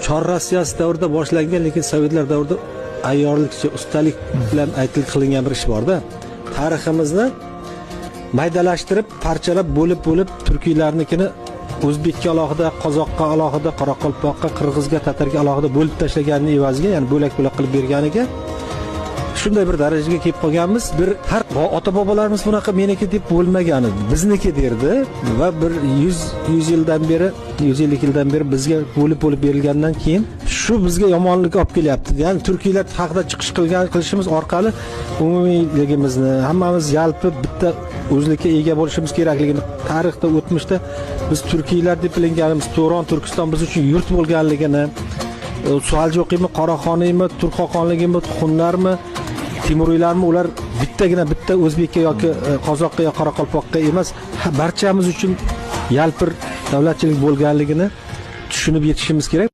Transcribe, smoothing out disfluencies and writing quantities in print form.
Chor Rossiyasi davrida boshlangan, lekin sovetlar davrida ayyorlikcha, ustalik bilan qilingan bir ish bor-da. Tariximizni maydalashtirib, parchalab, bo'lib turkiylarnikini o'zbekka alohida, qozoqqa alohida, qoraqalpoqqa, qirg'izga, tatarga alohida bo'lib tashlaganini evaziga, ya'ni bo'lak-bo'lak qilib berganiga shunday bir darajaga kelib qolganmiz. Bir har ota-bobolarimiz bunaqa meniki deb bo'lmagan edi. Bizniki derdi va bir 100 yildan beri, 150 yildan beri bizga bo'lib berilgandan keyin shu bizga yomonlik olib kelyapti. Ya'ni turkiylar haqida chiqish qilishimiz orqali umumiyligimizni, hammamiz yalpib bitta o'zlikka ega bo'lishimiz kerakligini, tarixda, o'tmishda biz turkiylar deb bilinganimiz, Turon, Turkiston biz uchun yurt bo'lganligini, Saljuqiymi, Qoraxoniymi, Turkxoqonligimi, Xunlarmi, Timuriylarmi, ular bitta o'zbekka yoki qozoqqa yoki qoraqalpoqqa emas, barchamiz uchun yalpir davlatchilik bo'lganligini tushunib yetishimiz kerak.